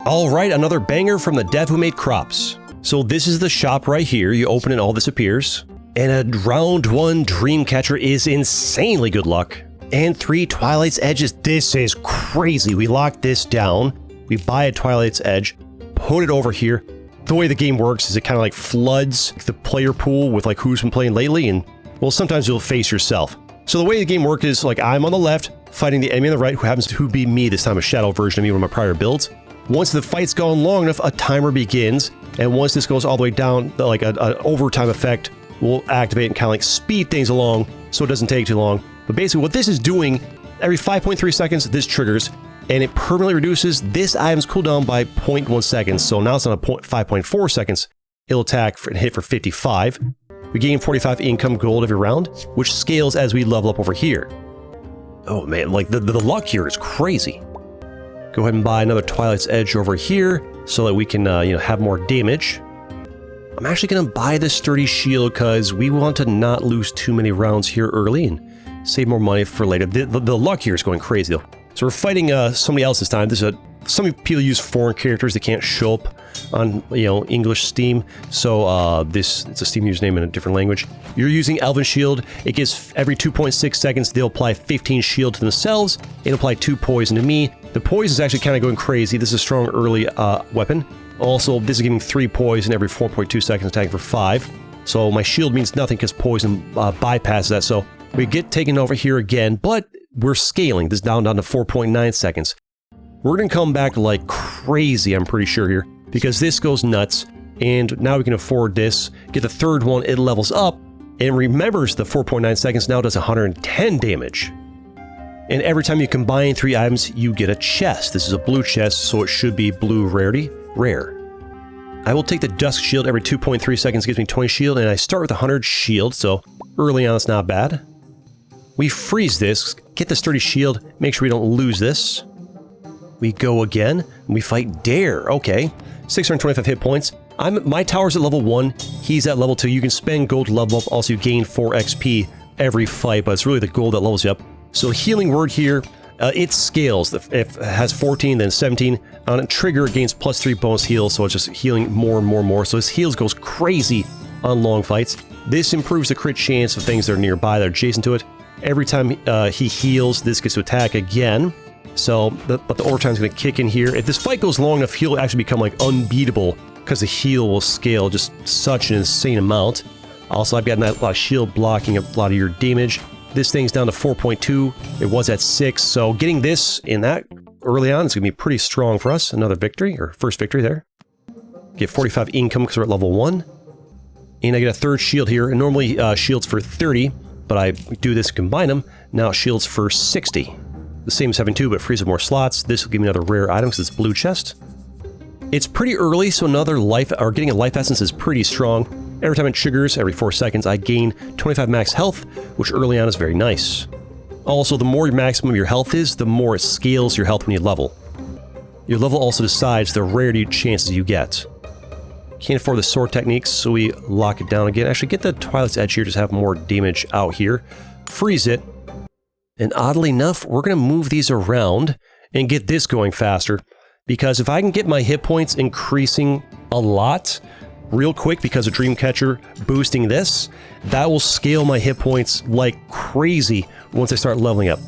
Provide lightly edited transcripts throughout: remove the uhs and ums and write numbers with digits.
Alright, another banger from the dev who made Crops. So this is the shop right here. You open it, all this appears. And a round 1 Dreamcatcher is insanely good luck. And 3 Twilight's Edges. This is crazy. We lock this down. We buy a Twilight's Edge, put it over here. The way the game works is it kind of like floods the player pool with like who's been playing lately, and well, sometimes you'll face yourself. So the way the game works is like I'm on the left fighting the enemy on the right, who happens to be me this time, a shadow version of me, one of my prior builds. Once the fight's gone long enough, a timer begins, and once this goes all the way down, like an overtime effect will activate and kind of like speed things along so it doesn't take too long. But basically what this is doing, every 5.3 seconds this triggers, and it permanently reduces this item's cooldown by 0.1 seconds. So now it's on a 5.4 seconds. It'll attack and hit for 55. We gain 45 income gold every round, which scales as we level up over here. Oh man, like the luck here is crazy. Go ahead and buy another Twilight's Edge over here so that we can have more damage. I'm actually going to buy the Sturdy Shield because we want to not lose too many rounds here early and save more money for later. The luck here is going crazy though. So we're fighting somebody else this time. Some people use foreign characters that can't show up on English Steam. So it's a Steam username in a different language. You're using Elven Shield. It gives every 2.6 seconds they'll apply 15 shield to themselves and apply 2 poison to me. The poison is actually kind of going crazy. This is a strong early weapon. Also, this is giving 3 poison every 4.2 seconds, attacking for 5. So my shield means nothing because poison bypasses that. So we get taken over here again, but we're scaling this down to 4.9 seconds. We're going to come back like crazy, I'm pretty sure here, because this goes nuts, and now we can afford this. Get the third one, it levels up, and remembers the 4.9 seconds now does 110 damage. And every time you combine 3 items, you get a chest. This is a blue chest, so it should be blue rarity, rare. I will take the Dusk Shield every 2.3 seconds, gives me 20 shield, and I start with 100 shield, so early on it's not bad. We freeze this, get the Sturdy Shield, make sure we don't lose this. We go again, and we fight Dare. Okay, 625 hit points. My tower's at level 1, he's at level 2. You can spend gold to level up, also you gain 4 XP every fight, but it's really the gold that levels you up. So healing word here, it scales. If it has 14, then 17. On a trigger, it gains +3 bonus heal, so it's just healing more and more and more. So his heals goes crazy on long fights. This improves the crit chance of things that are nearby that are adjacent to it. Every time he heals, this gets to attack again. So, but the overtime's going to kick in here. If this fight goes long enough, he'll actually become like unbeatable because the heal will scale just such an insane amount. Also, I've got a lot of shield blocking a lot of your damage. This thing's down to 4.2. It was at 6, so getting this in that early on is going to be pretty strong for us. Another victory, or first victory there. Get 45 income because we're at level 1. And I get a third shield here. And normally shields for 30, but I do this, combine them. Now shields for 60. The same as having 2, but frees up more slots. This will give me another rare item because it's blue chest. It's pretty early, so another life, or getting a life essence is pretty strong. Every time it triggers, every 4 seconds, I gain 25 max health, which early on is very nice. Also, the more your maximum your health is, the more it scales your health when you level. Your level also decides the rarity chances you get. Can't afford the sword techniques, so we lock it down again. Actually, get the Twilight's Edge here, just have more damage out here. Freeze it. And oddly enough, we're going to move these around and get this going faster. Because if I can get my hit points increasing a lot real quick because of Dreamcatcher boosting this, that will scale my hit points like crazy once I start leveling up.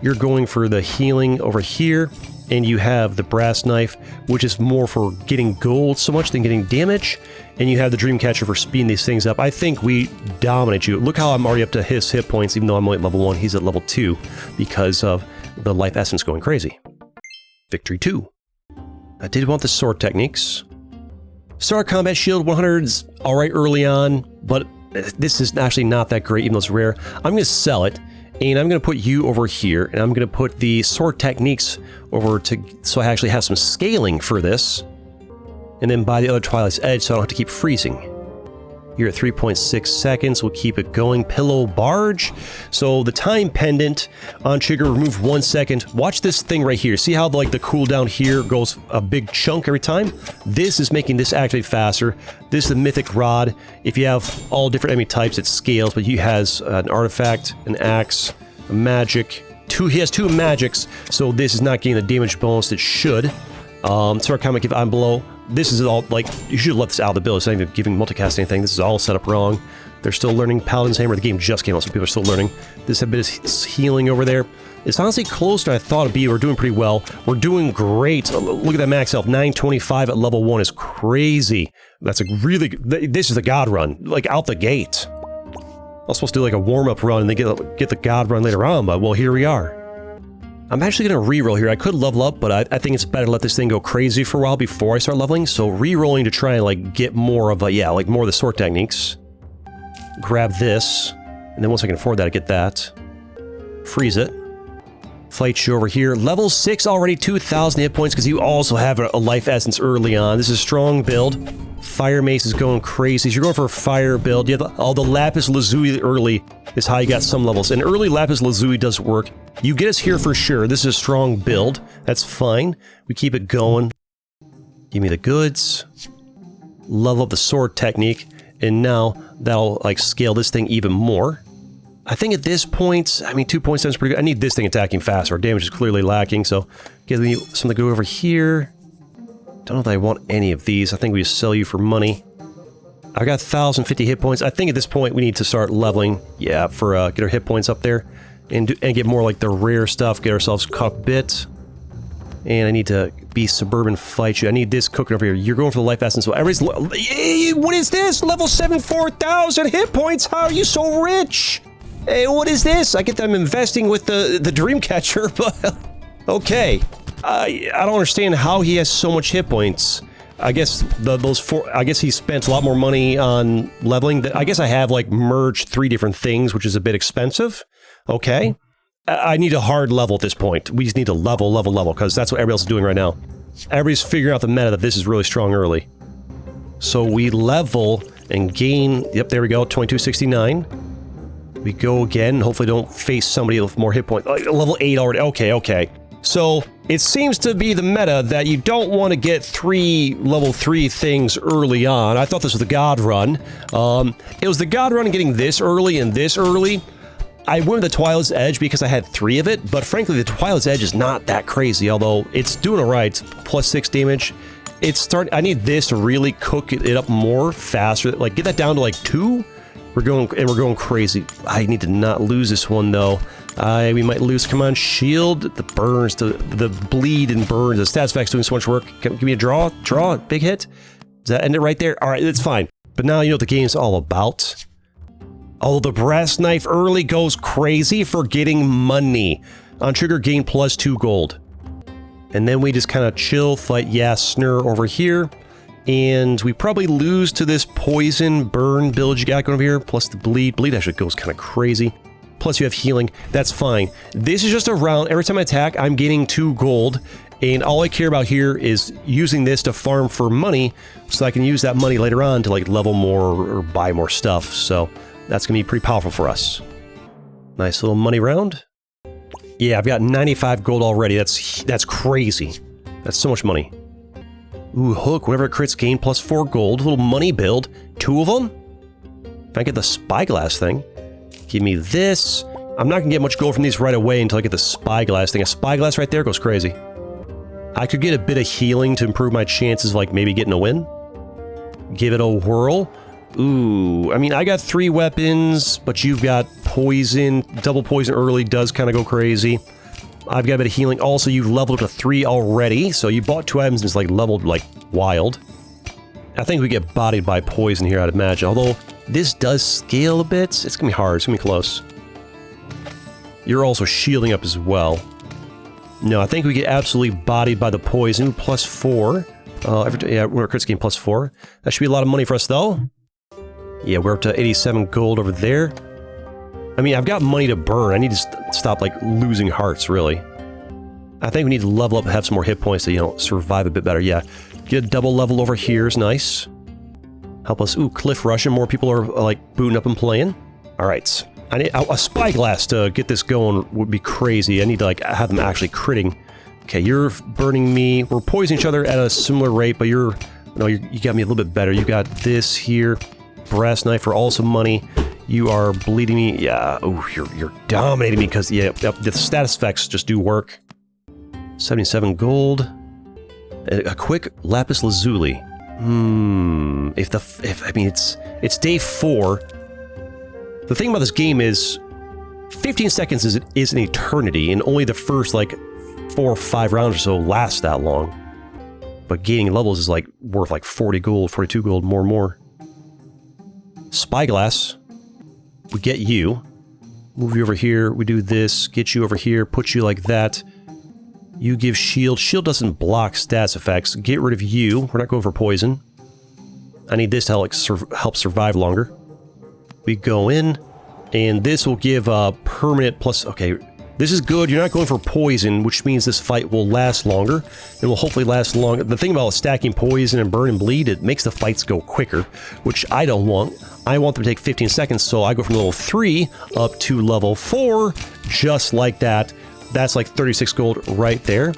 You're going for the healing over here, and you have the brass knife, which is more for getting gold so much than getting damage, and you have the Dreamcatcher for speeding these things up. I think we dominate you. Look how I'm already up to his hit points, even though I'm only at level 1, he's at level 2, because of the life essence going crazy. Victory 2. I did want the sword techniques. Star Combat Shield 100 is alright early on, but this is actually not that great, even though it's rare. I'm going to sell it, and I'm going to put you over here, and I'm going to put the sword techniques over to, so I actually have some scaling for this, and then buy the other Twilight's Edge so I don't have to keep freezing. You're at 3.6 seconds, we'll keep it going. Pillow Barge. So the time pendant on trigger, remove 1 second. Watch this thing right here. See how like the cooldown here goes a big chunk every time? This is making this activate faster. This is the Mythic Rod. If you have all different enemy types, it scales, but he has an artifact, an axe, a magic. He has 2 magics, so this is not getting the damage bonus it should. Start comment if I'm below. This is all, like, you should have left this out of the build. It's not even giving multicast anything. This is all set up wrong. They're still learning Paladin's Hammer. The game just came out, so people are still learning. This a bit of healing over there. It's honestly closer than I thought it'd be. We're doing pretty well. We're doing great. Look at that max health. 925 at level 1 is crazy. That's a really... This is the God run. Like, out the gate. I was supposed to do, like, a warm-up run and then get the God run later on, but, well, here we are. I'm actually going to reroll here. I could level up, but I think it's better to let this thing go crazy for a while before I start leveling. So rerolling to try and, like, get more of a... Yeah, like, more of the sword techniques. Grab this. And then once I can afford that, I get that. Freeze it. Fight you over here. Level 6 already, 2,000 hit points, because you also have a life essence early on. This is a strong build. Fire Mace is going crazy. So you're going for a fire build. You have all the Lapis Lazuli early is how you got some levels. And early Lapis Lazuli does work. You get us here for sure. This is a strong build. That's fine. We keep it going. Give me the goods. Level up the sword technique. And now that'll, like, scale this thing even more. I think at this point, I mean, 2.7 is pretty good. I need this thing attacking faster. Our damage is clearly lacking, so give me something to go over here. Don't know that I want any of these. I think we just sell you for money. I got 1,050 hit points. I think at this point we need to start leveling, yeah, for get our hit points up there and get more like the rare stuff. Get ourselves caught a bit. And I need to be suburban fight you. I need this cooking over here. You're going for the life essence. So everybody's... What is this? Level 7, 4,000 hit points. How are you so rich? Hey, what is this? I get them investing with the Dreamcatcher, but... Okay. I don't understand how he has so much hit points. I guess I guess he spent a lot more money on leveling. I guess I have, like, merged 3 different things, which is a bit expensive. Okay. I need a hard level at this point. We just need to level, because that's what everybody else is doing right now. Everybody's figuring out the meta that this is really strong early. So we level and gain... Yep, there we go, 2269. We go again, hopefully don't face somebody with more hit points. Level 8 already, okay. So, it seems to be the meta that you don't want to get 3 level 3 things early on. I thought this was the God run. It was the God run getting this early and this early. I went with the Twilight's Edge because I had 3 of it, but frankly the Twilight's Edge is not that crazy, although it's doing alright. Plus 6 damage. I need this to really cook it up more faster, like get that down to like 2. We're going crazy. I need to not lose this one though. We might lose. Come on, shield. The burns, the bleed and burns. The stats effect's doing so much work. Give me a draw. Big hit. Does that end it right there? All right, that's fine. But now you know what the game's all about. Oh, the brass knife early goes crazy for getting money. On trigger, gain plus 2 gold. And then we just kind of chill, fight Yasner over here. And we probably lose to this poison burn build you got going over here, plus the bleed. Bleed actually goes kind of crazy. Plus you have healing. That's fine. This is just a round. Every time I attack, I'm gaining 2 gold. And all I care about here is using this to farm for money, so I can use that money later on to, like, level more or buy more stuff. So that's going to be pretty powerful for us. Nice little money round. Yeah, I've got 95 gold already. That's crazy. That's so much money. Ooh, hook. Whenever it crits, gain plus 4 gold. Little money build. 2 of them? If I get the spyglass thing. Give me this. I'm not going to get much gold from these right away until I get the spyglass thing. A spyglass right there goes crazy. I could get a bit of healing to improve my chances of, like, maybe getting a win. Give it a whirl. Ooh, I mean, I got 3 weapons, but you've got poison. Double poison early does kind of go crazy. I've got a bit of healing. Also, you leveled up to 3 already, so you bought 2 items and it's, like, leveled like wild. I think we get bodied by poison here, I'd imagine. Although, this does scale a bit. It's gonna be hard. It's gonna be close. You're also shielding up as well. No, I think we get absolutely bodied by the poison. Plus 4. Yeah, we're at crits gain plus 4. That should be a lot of money for us, though. Yeah, we're up to 87 gold over there. I mean, I've got money to burn. I need to stop, like, losing hearts, really. I think we need to level up and have some more hit points to, you know, survive a bit better. Yeah, get a double level over here is nice. Help us. Ooh, Cliff Russian. More people are, like, booting up and playing. Alright. I need a spyglass to get this going would be crazy. I need to, like, have them actually critting. Okay, you're burning me. We're poisoning each other at a similar rate, but you got me a little bit better. You got this here. Brass knife for also money. You are bleeding me. Yeah. Oh, you're dominating me because, yeah, the status effects just do work. 77 gold. A quick lapis lazuli. I mean, it's day 4. The thing about this game is 15 seconds is an eternity, and only the first, like, 4 or 5 rounds or so last that long. But gaining levels is, like, worth, like, 40 gold, 42 gold, more and more. Spyglass. We get you. Move you over here. We do this. Get you over here. Put you like that. You give shield. Shield doesn't block stats effects. Get rid of you. We're not going for poison. I need this to help survive longer. We go in, and this will give a permanent plus... Okay, this is good. You're not going for poison, which means this fight will last longer. It will hopefully last longer. The thing about stacking poison and burn and bleed, it makes the fights go quicker, which I don't want. I want them to take 15 seconds, so I go from level 3 up to level 4, just like that. That's like 36 gold right there.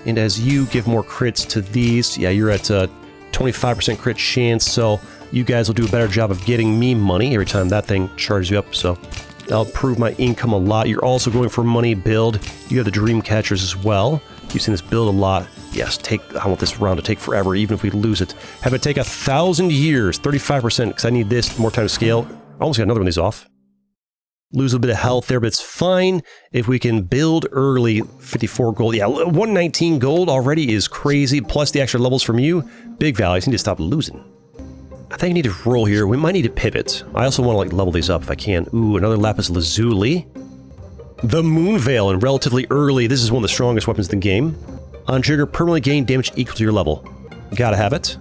And as you give more crits to these, yeah, you're at 25% crit chance, so you guys will do a better job of getting me money every time that thing charges you up, so that'll improve my income a lot. You're also going for money build. You have the dream catchers as well. You've seen this build a lot. Yes, I want this round to take forever, even if we lose it. Have it take 1,000 years, 35%, because I need this, more time to scale. I almost got another one of these off. Lose a bit of health there, but it's fine if we can build early. 54 gold. Yeah, 119 gold already is crazy, plus the extra levels from you. Big value. I just need to stop losing. I think I need to roll here. We might need to pivot. I also want to, like, level these up if I can. Ooh, another lapis lazuli. The Moonveil, and relatively early. This is one of the strongest weapons in the game. On trigger, permanently gain damage equal to your level. Gotta have it.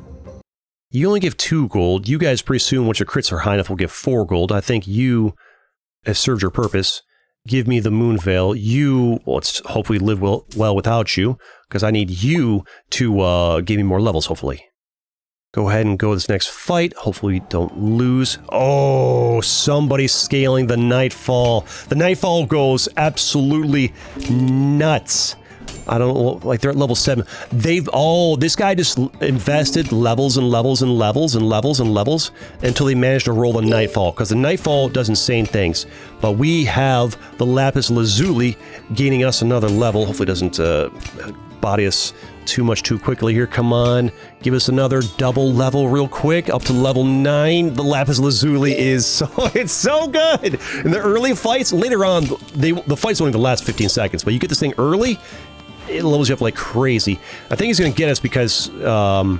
You only give 2 gold. You guys pretty soon, once your crits are high enough, will give 4 gold. I think you have served your purpose. Give me the Moonveil. You, well, let's hopefully live well without you, because I need you to give me more levels, hopefully. Go ahead and go this next fight. Hopefully we don't lose. Oh, somebody's scaling the Nightfall. The Nightfall goes absolutely nuts. I don't know, like they're at level 7. This guy just invested levels and levels and levels and levels and levels until he managed to roll the Nightfall, because the Nightfall does insane things. But we have the Lapis Lazuli gaining us another level. Hopefully it doesn't body us too much too quickly here. Come on, give us another double level real quick, up to level 9. The Lapis Lazuli is it's so good! In the early fights, later on, the fights only last 15 seconds, but you get this thing early, it levels you up like crazy. I think he's going to get us because, yeah,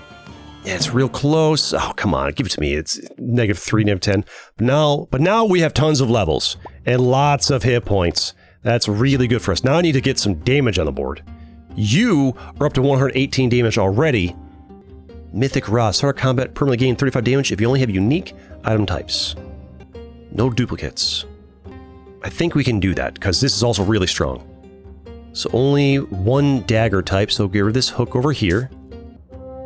it's real close. Oh, come on, give it to me. It's -3, -10. But now we have tons of levels and lots of hit points. That's really good for us. Now I need to get some damage on the board. You are up to 118 damage already. Mythic Rod. Start combat, permanently gain 35 damage if you only have unique item types. No duplicates. I think we can do that, because this is also really strong. So only 1 dagger type, so get rid of this hook over here.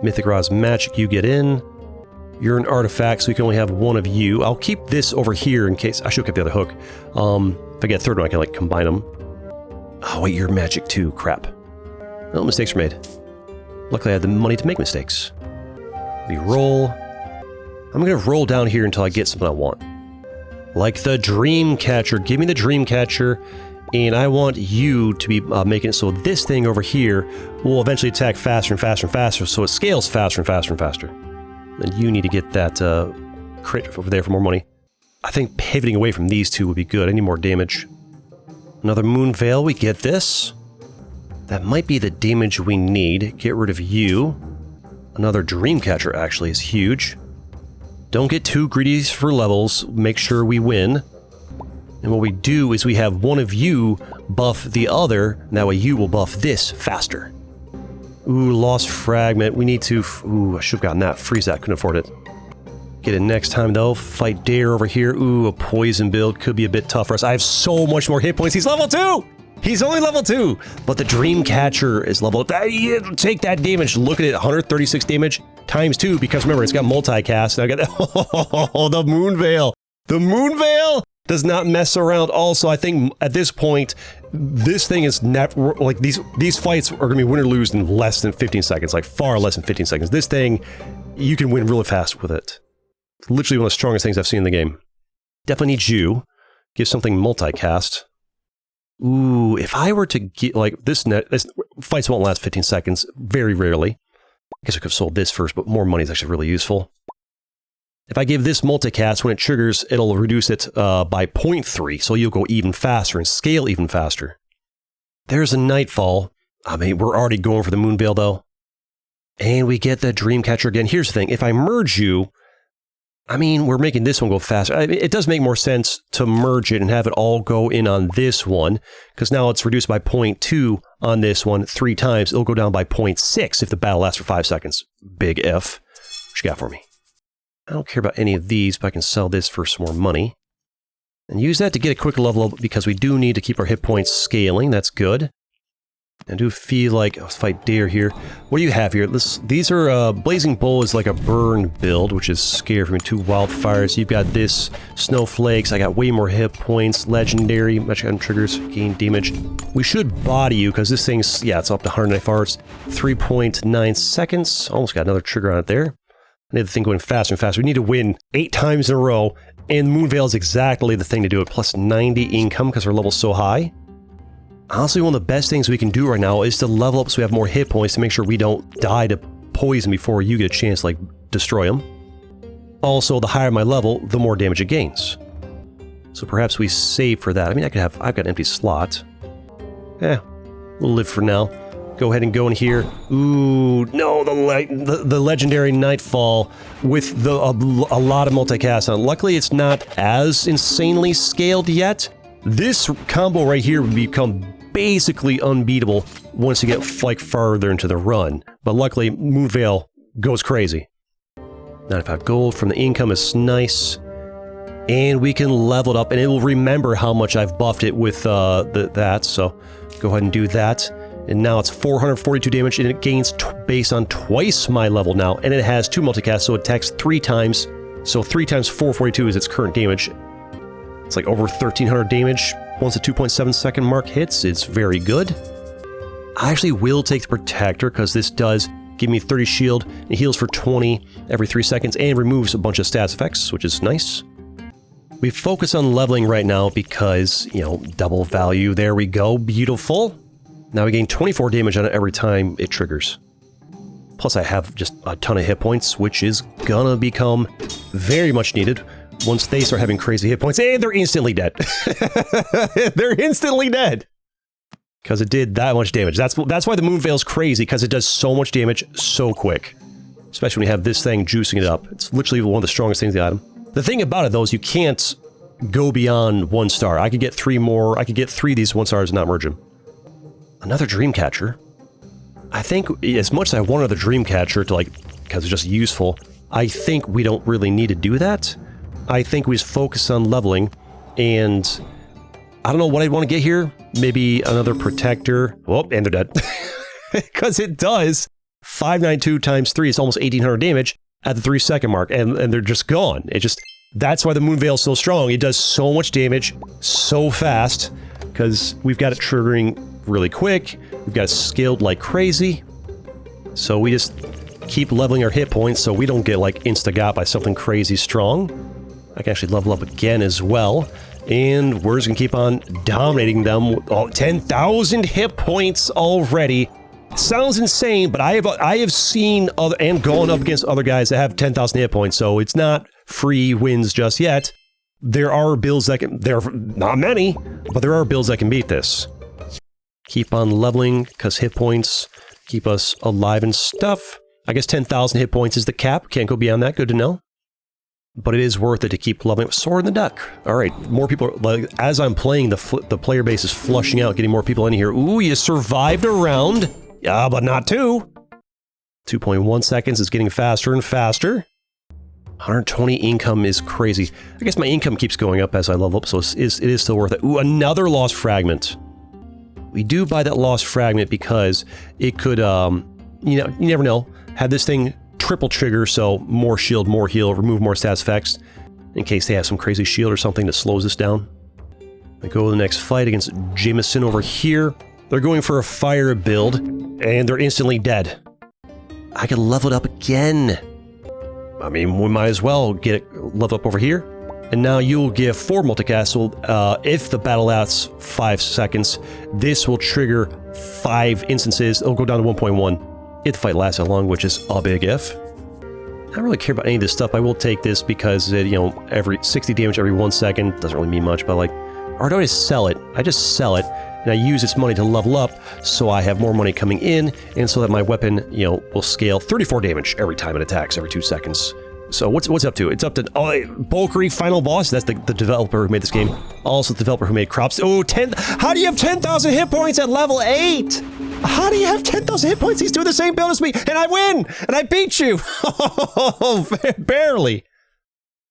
Mythic Rod's magic, you get in. You're an artifact, so we can only have 1 of you. I'll keep this over here in case... I should have kept the other hook. If I get a third one, I can, like, combine them. Oh, wait, you're magic too. Crap. Well, mistakes were made. Luckily, I had the money to make mistakes. We roll. I'm going to roll down here until I get something I want. Like the Dream Catcher. Give me the Dream Catcher. And I want you to be making it so this thing over here will eventually attack faster and faster and faster, so it scales faster and faster and faster. And you need to get that crit over there for more money. I think pivoting away from these two would be good. I need more damage. Another Moonveil. We get this. That might be the damage we need. Get rid of you. Another Dreamcatcher actually is huge. Don't get too greedy for levels. Make sure we win. And what we do is we have one of you buff the other. And that way you will buff this faster. Ooh, Lost Fragment. We need to... Ooh, I should have gotten that. Freeze that. Couldn't afford it. Get it next time, though. Fight Dare over here. Ooh, a poison build. Could be a bit tough for us. I have so much more hit points. He's level 2! He's only level 2, but the Dreamcatcher is level... Take that damage. Look at it, 136 damage times 2, because remember, it's got multicast. I got the Moonveil. The Moonveil does not mess around. Also, I think at this point, this thing is never... Like, these fights are going to be win or lose in less than 15 seconds, like far less than 15 seconds. This thing, you can win really fast with it. It's literally one of the strongest things I've seen in the game. Definitely need you. Give something multicast. Ooh, if I were to get, like, this fights won't last 15 seconds, very rarely. guess I could have sold this first, but more money is actually really useful. If I give this multicast, when it triggers, it'll reduce it by 0.3, so you'll go even faster and scale even faster. There's a Nightfall. I mean, we're already going for the Moonveil, though. And we get the Dreamcatcher again. Here's the thing. If I merge you, I mean, we're making this one go faster. I mean, it does make more sense to merge it and have it all go in on this one, because now it's reduced by 0.2 on this one 3 times. It'll go down by 0.6 if the battle lasts for 5 seconds. Big F. What you got for me? I don't care about any of these, but I can sell this for some more money. And use that to get a quick level up, because we do need to keep our hit points scaling. That's good. I do feel like, let's fight Dare here. What do you have here? These are, Blazing Bull is like a burn build, which is scary for me. 2 wildfires. You've got this, Snowflakes. I got way more hit points. Legendary, much item triggers, gain damage. We should body you, because this thing's, yeah, it's up to 109 hours. 3.9 seconds. Almost got another trigger on it there. I need the thing going faster and faster. We need to win 8 times in a row, and Moonveil is exactly the thing to do it. Plus 90 income, because our level's so high. Honestly, one of the best things we can do right now is to level up so we have more hit points to make sure we don't die to poison before you get a chance to, like, destroy them. Also, the higher my level, the more damage it gains. So perhaps we save for that. I mean, I've got an empty slot. We'll live for now. Go ahead and go in here. Ooh, no, the legendary Nightfall with a lot of multicast on. Luckily, it's not as insanely scaled yet. This combo right here would become basically unbeatable once you get like farther into the run. But luckily, Moonveil goes crazy. 95 gold from the income is nice. And we can level it up, and it will remember how much I've buffed it with that. So go ahead and do that. And now it's 442 damage, and it gains based on twice my level now. And it has 2 multicasts, so it attacks 3 times. So 3 times 442 is its current damage. It's like over 1,300 damage once the 2.7 second mark hits. It's very good. I actually will take the Protector, because this does give me 30 shield. It heals for 20 every 3 seconds and removes a bunch of stats effects, which is nice. We focus on leveling right now because, you know, double value. There we go. Beautiful. Now we gain 24 damage on it every time it triggers. Plus I have just a ton of hit points, which is gonna become very much needed once they start having crazy hit points. And they're instantly dead. They're instantly dead. Because it did that much damage. That's why the Moonveil's crazy, because it does so much damage so quick. Especially when you have this thing juicing it up. It's literally one of the strongest things in the item. The thing about it, though, is you can't go beyond 1 star. I could get 3 more. I could get 3 of these 1 stars and not merge them. Another Dreamcatcher. I think, as much as I wanted the Dreamcatcher to, like, because it's just useful, I think we don't really need to do that. I think we just focus on leveling, and I don't know what I'd want to get here. Maybe another Protector. Oh, and they're dead. Because it does 592 times 3, it's almost 1,800 damage at the 3 second mark, and they're just gone. It just, that's why the Moonveil's so strong. It does so much damage so fast, because we've got it triggering really quick. We've got it scaled like crazy. So we just keep leveling our hit points so we don't get like insta-got by something crazy strong. I can actually level up again as well. And we're just gonna keep on dominating them with 10,000 hit points already. Sounds insane, but I have seen other and gone up against other guys that have 10,000 hit points, so it's not free wins just yet. There are builds that can, there are not many, but there are builds that can beat this. Keep on leveling, because hit points keep us alive and stuff. I guess 10,000 hit points is the cap. Can't go beyond that. Good to know. But it is worth it to keep leveling. Sword in the Duck. All right, more people. Like, as I'm playing, the player base is flushing out, getting more people in here. Ooh, you survived a round. Yeah, but not 2. 2.1 seconds is getting faster and faster. 120 income is crazy. I guess my income keeps going up as I level up, so it is still worth it. Ooh, another Lost Fragment. We do buy that Lost Fragment because it could, you know, you never know. Have this thing triple trigger, so more shield, more heal, remove more stats effects, in case they have some crazy shield or something that slows us down. I go to the next fight against Jameson over here. They're going for a fire build, and they're instantly dead. I could level it up again. I mean, we might as well get it leveled up over here. And now you'll give 4 multicast, so if the battle lasts 5 seconds, this will trigger 5 instances. It'll go down to 1.1. if the fight lasts that long, which is a big if. I don't really care about any of this stuff. I will take this because, you know, every 60 damage every 1 second doesn't really mean much, but like, or do I just sell it? I just sell it, and I use its money to level up, so I have more money coming in, and so that my weapon, you know, will scale 34 damage every time it attacks, every 2 seconds. So what's up to? It's up to, Bulkery Final Boss. That's the developer who made this game. Also the developer who made Crops. Oh, 10, how do you have 10,000 hit points at level 8? How do you have 10,000 hit points? He's doing the same build as me, and I win! And I beat you! Barely.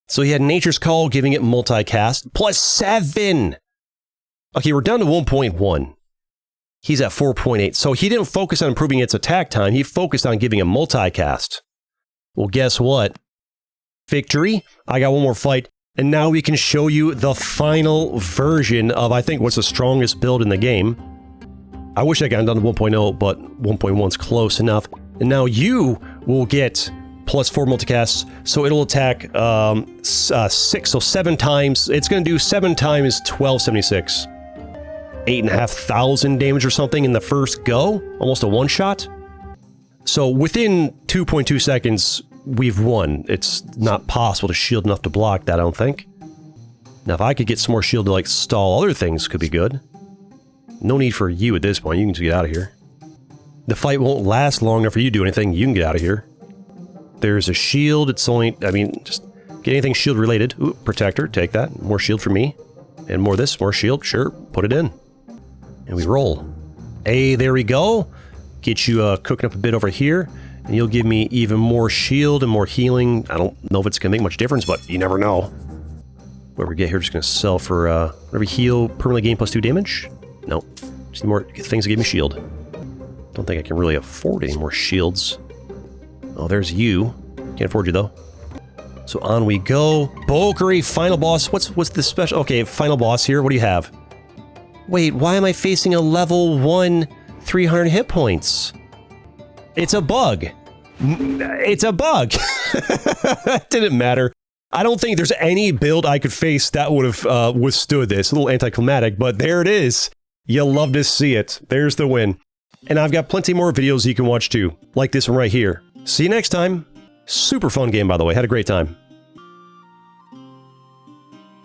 So he had Nature's Call, giving it multicast, +7! Okay, we're down to 1.1. He's at 4.8, so he didn't focus on improving its attack time, he focused on giving it multicast. Well, guess what? Victory. I got one more fight, and now we can show you the final version of, I think, what's the strongest build in the game. I wish I got down to 1.0, but 1.1's close enough. And now you will get +4 multicasts, so it'll attack 6, so 7 times. It's going to do 7 times 1276. 8,500 damage or something in the first go, almost a one-shot. So within 2.2 seconds, we've won. It's not possible to shield enough to block that, I don't think. Now, if I could get some more shield to, like, stall other things, could be good. No need for you at this point. You can just get out of here. The fight won't last long enough for you to do anything. You can get out of here. There's a shield. It's only, I mean, just get anything shield related. Ooh, protector. Take that. More shield for me. And more this. More shield. Sure. Put it in. And we roll. Hey, there we go. Get you cooking up a bit over here. And you'll give me even more shield and more healing. I don't know if it's going to make much difference, but you never know. Whatever we get here, just going to sell for whatever heal, permanently gain +2 damage. Nope. Just need more things that give me shield. Don't think I can really afford any more shields. Oh, there's you. Can't afford you, though. So on we go. Bulkery, Final Boss. What's the special? Okay, Final Boss here. What do you have? Wait, why am I facing a level 1 300 hit points? It's a bug. It's a bug. It didn't matter. I don't think there's any build I could face that would have withstood this. A little anticlimactic, but there it is. You'll love to see it. There's the win. And I've got plenty more videos you can watch too, like this one right here. See you next time. Super fun game, by the way. Had a great time.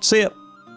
See ya.